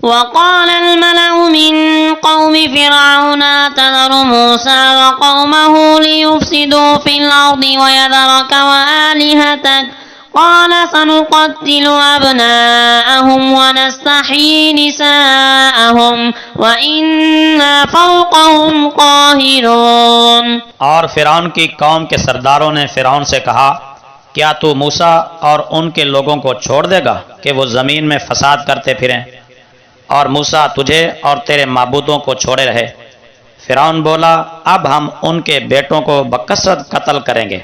وقال الملأ من قوم فرعون أتذر موسى وقومه ليفسدوا في الأرض ويذرك وآلهتك قال سنقتل أبناءهم ونستحيي نساءهم وإنا فوقهم قاهرون۔ اور فرعون کی قوم کے سرداروں نے فرعون سے کہا، کیا تو موسیٰ اور ان کے لوگوں کو چھوڑ دے گا کہ وہ زمین میں فساد کرتے پھریں؟ اور موسیٰ تجھے اور تیرے معبودوں کو چھوڑے رہے۔ فرعون بولا، اب ہم ان کے بیٹوں کو بکثرت قتل کریں گے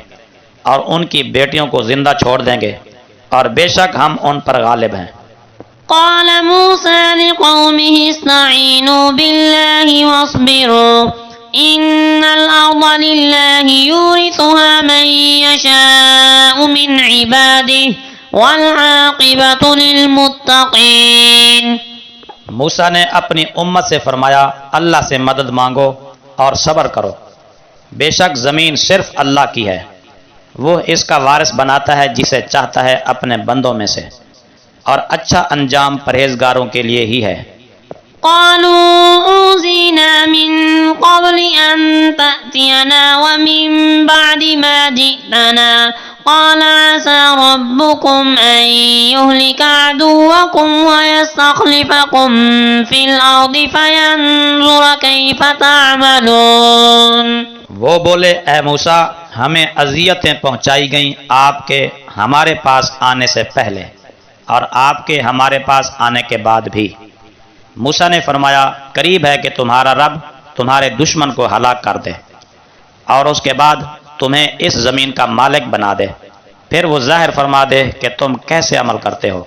اور ان کی بیٹیوں کو زندہ چھوڑ دیں گے، اور بے شک ہم ان پر غالب ہیں۔ قال موسى لقومه استعينوا بالله واصبروا إن الأرض لله يورثها من يشاء من عباده والعاقبة للمتقين۔ موسیٰ نے اپنی امت سے فرمایا، اللہ سے مدد مانگو اور صبر کرو، بے شک زمین صرف اللہ کی ہے، وہ اس کا وارث بناتا ہے جسے چاہتا ہے اپنے بندوں میں سے، اور اچھا انجام پرہیزگاروں کے لیے ہی ہے۔ قالوا أوذينا من قبل أن تأتينا ومن بعد ما جئتنا قال عسى ربكم أن يهلك عدوكم ويستخلفكم في الأرض فينظر كيف تعملون۔ وہ بولے، اے موسیٰ، ہمیں اذیتیں پہنچائی گئیں آپ کے ہمارے پاس آنے سے پہلے اور آپ کے ہمارے پاس آنے کے بعد بھی۔ موسیٰ نے فرمایا، قریب ہے کہ تمہارا رب تمہارے دشمن کو ہلاک کر دے اور اس کے بعد تمہیں اس زمین کا مالک بنا دے، پھر وہ ظاہر فرما دے کہ تم کیسے عمل کرتے ہو۔